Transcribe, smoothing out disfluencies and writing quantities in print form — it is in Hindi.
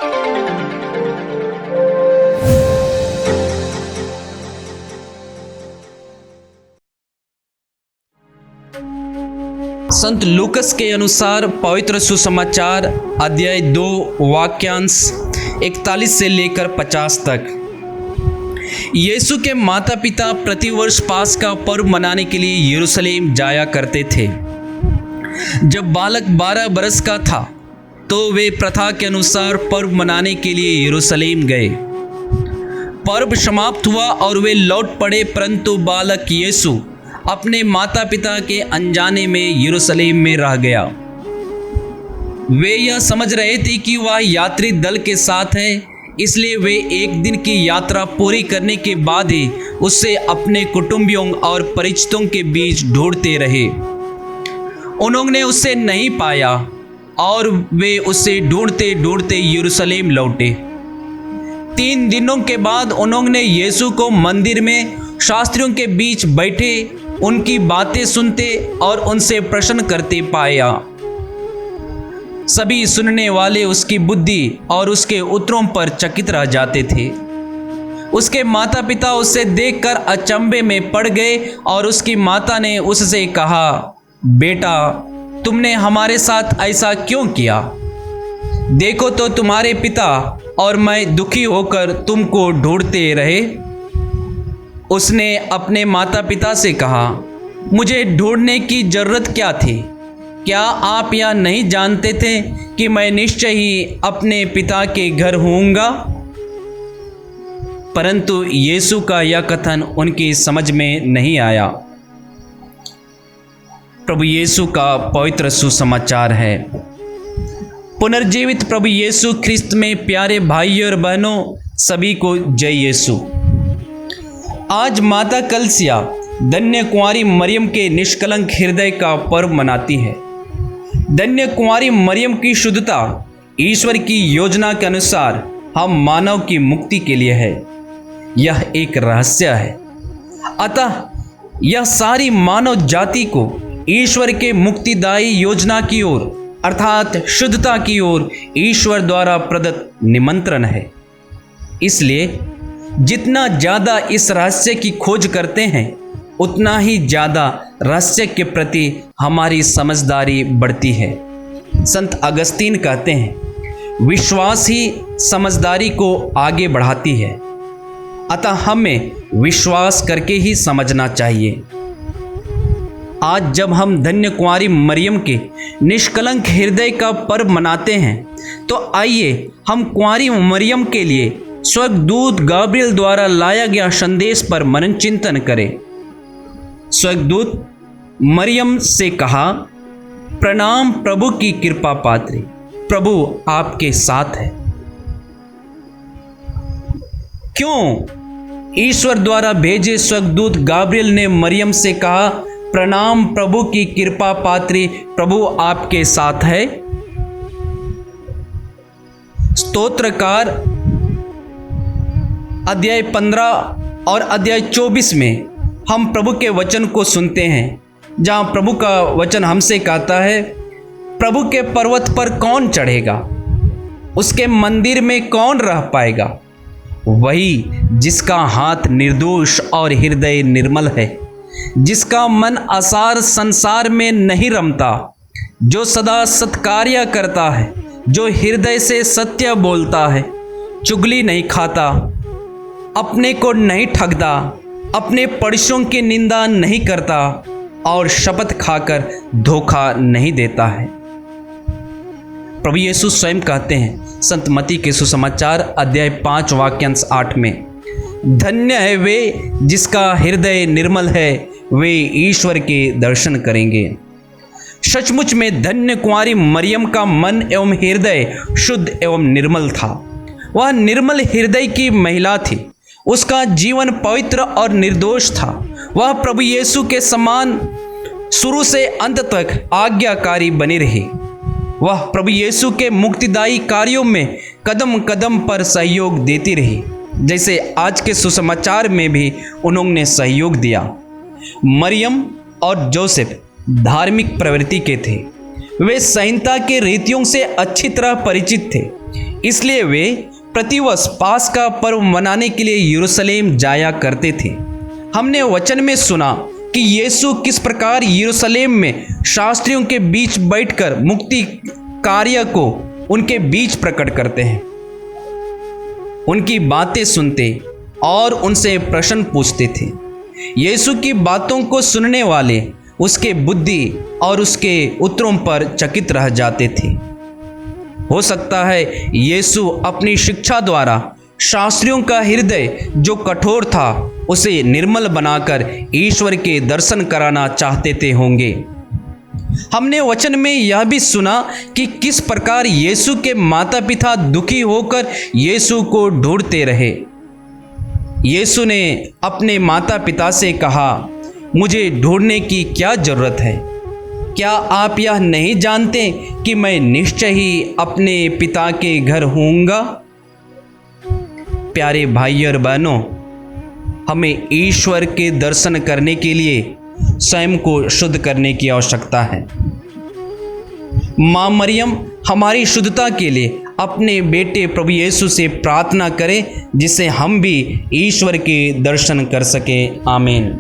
संत लूकस के अनुसार पवित्र सुसमाचार अध्याय 2 वाक्यांश 41 से लेकर 50 तक। यीशु के माता पिता प्रतिवर्ष पास्का पर्व मनाने के लिए यरूशलेम जाया करते थे। जब बालक 12 बरस का था तो वे प्रथा के अनुसार पर्व मनाने के लिए यरूशलेम गए। पर्व समाप्त हुआ और वे लौट पड़े, परंतु बालक यीशु अपने माता पिता के अनजाने में यरूशलेम में रह गया। वे यह समझ रहे थे कि वह यात्री दल के साथ है, इसलिए वे एक दिन की यात्रा पूरी करने के बाद ही उसे अपने कुटुंबियों और परिचितों के बीच ढूंढते रहे। उन्होंने उसे नहीं पाया और वे उसे ढूंढते ढूंढते यरूशलेम लौटे। 3 दिनों के बाद उन्होंने यीशु को मंदिर में शास्त्रियों के बीच बैठे उनकी बातें सुनते और उनसे प्रश्न करते पाया। सभी सुनने वाले उसकी बुद्धि और उसके उत्तरों पर चकित रह जाते थे। उसके माता पिता उसे देखकर अचंभे में पड़ गए और उसकी माता ने उससे कहा, बेटा, तुमने हमारे साथ ऐसा क्यों किया? देखो तो तुम्हारे पिता और मैं दुखी होकर तुमको ढूंढते रहे। उसने अपने माता पिता से कहा, मुझे ढूंढने की जरूरत क्या थी? क्या आप यह नहीं जानते थे कि मैं निश्चय ही अपने पिता के घर होऊंगा? परंतु यीशु का यह कथन उनकी समझ में नहीं आया। प्रभु यीशु का पवित्र सुसमाचार है। पुनर्जीवित प्रभु यीशु ख्रिस्त में प्यारे भाइयों और बहनों, सभी को जय यीशु। आज माता कलसिया धन्य कुंवारी मरियम के निष्कलंक हृदय का पर्व मनाती है। धन्य कुंवारी मरियम की शुद्धता ईश्वर की योजना के अनुसार हम मानव की मुक्ति के लिए है। यह एक रहस्य है। अतः यह सारी मानव जाति को ईश्वर के मुक्तिदायी योजना की ओर अर्थात शुद्धता की ओर ईश्वर द्वारा प्रदत्त निमंत्रण है। इसलिए जितना ज़्यादा इस रहस्य की खोज करते हैं, उतना ही ज़्यादा रहस्य के प्रति हमारी समझदारी बढ़ती है। संत अगस्तीन कहते हैं, विश्वास ही समझदारी को आगे बढ़ाती है। अतः हमें विश्वास करके ही समझना चाहिए। आज जब हम धन्य कुंवारी मरियम के निष्कलंक हृदय का पर्व मनाते हैं, तो आइए हम कुंवारी मरियम के लिए स्वर्गदूत गाब्रियल द्वारा लाया गया संदेश पर मनन चिंतन करें। स्वर्गदूत मरियम से कहा, प्रणाम प्रभु की कृपा पात्री, प्रभु आपके साथ है। क्यों ईश्वर द्वारा भेजे स्वर्गदूत गाब्रियल ने मरियम से कहा, प्रणाम प्रभु की कृपा पात्री, प्रभु आपके साथ है? स्तोत्रकार अध्याय 15 और अध्याय 24 में हम प्रभु के वचन को सुनते हैं, जहाँ प्रभु का वचन हमसे कहता है, प्रभु के पर्वत पर कौन चढ़ेगा? उसके मंदिर में कौन रह पाएगा? वही जिसका हाथ निर्दोष और हृदय निर्मल है, जिसका मन आसार संसार में नहीं रमता, जो सदा सत्कार्य करता है, जो हृदय से सत्य बोलता है, चुगली नहीं खाता, अपने को नहीं ठगता, अपने पड़ोसियों की निंदा नहीं करता और शपथ खाकर धोखा नहीं देता है। प्रभु यीशु स्वयं कहते हैं संत मत्ती के सुसमाचार अध्याय 5 वाक्यांश 8 में, धन्य है वे जिसका हृदय निर्मल है, वे ईश्वर के दर्शन करेंगे। सचमुच में धन्य कुंवारी मरियम का मन एवं हृदय शुद्ध एवं निर्मल था। वह निर्मल हृदय की महिला थी। उसका जीवन पवित्र और निर्दोष था। वह प्रभु यीशु के समान शुरू से अंत तक आज्ञाकारी बनी रही। वह प्रभु यीशु के मुक्तिदायी कार्यों में कदम कदम पर सहयोग देती रही, जैसे आज के सुसमाचार में भी उन्होंने सहयोग दिया। मरियम और जोसेफ धार्मिक प्रवृत्ति के थे। वे संहिता के रीतियों से अच्छी तरह परिचित थे। इसलिए वे प्रतिवर्ष पास्का पर्व मनाने के लिए यरूशलेम जाया करते थे। हमने वचन में सुना कि यीशु किस प्रकार यरूशलेम में शास्त्रियों के बीच बैठकर मुक्ति कार्य को उनके बीच प्रकट करते हैं, उनकी बातें सुनते और उनसे प्रश्न पूछते थे। यीशु की बातों को सुनने वाले उसके बुद्धि और उसके उत्तरों पर चकित रह जाते थे। हो सकता है यीशु अपनी शिक्षा द्वारा शास्त्रियों का हृदय जो कठोर था उसे निर्मल बनाकर ईश्वर के दर्शन कराना चाहते थे होंगे। हमने वचन में यह भी सुना कि किस प्रकार यीशु के माता पिता दुखी होकर यीशु को ढूंढते रहे। यीशु ने अपने माता पिता से कहा, मुझे ढूंढने की क्या जरूरत है? क्या आप यह नहीं जानते कि मैं निश्चय ही अपने पिता के घर होऊंगा? प्यारे भाई और बहनों, हमें ईश्वर के दर्शन करने के लिए स्वयं को शुद्ध करने की आवश्यकता है। मां मरियम हमारी शुद्धता के लिए अपने बेटे प्रभु यीशु से प्रार्थना करें, जिससे हम भी ईश्वर के दर्शन कर सकें। आमीन।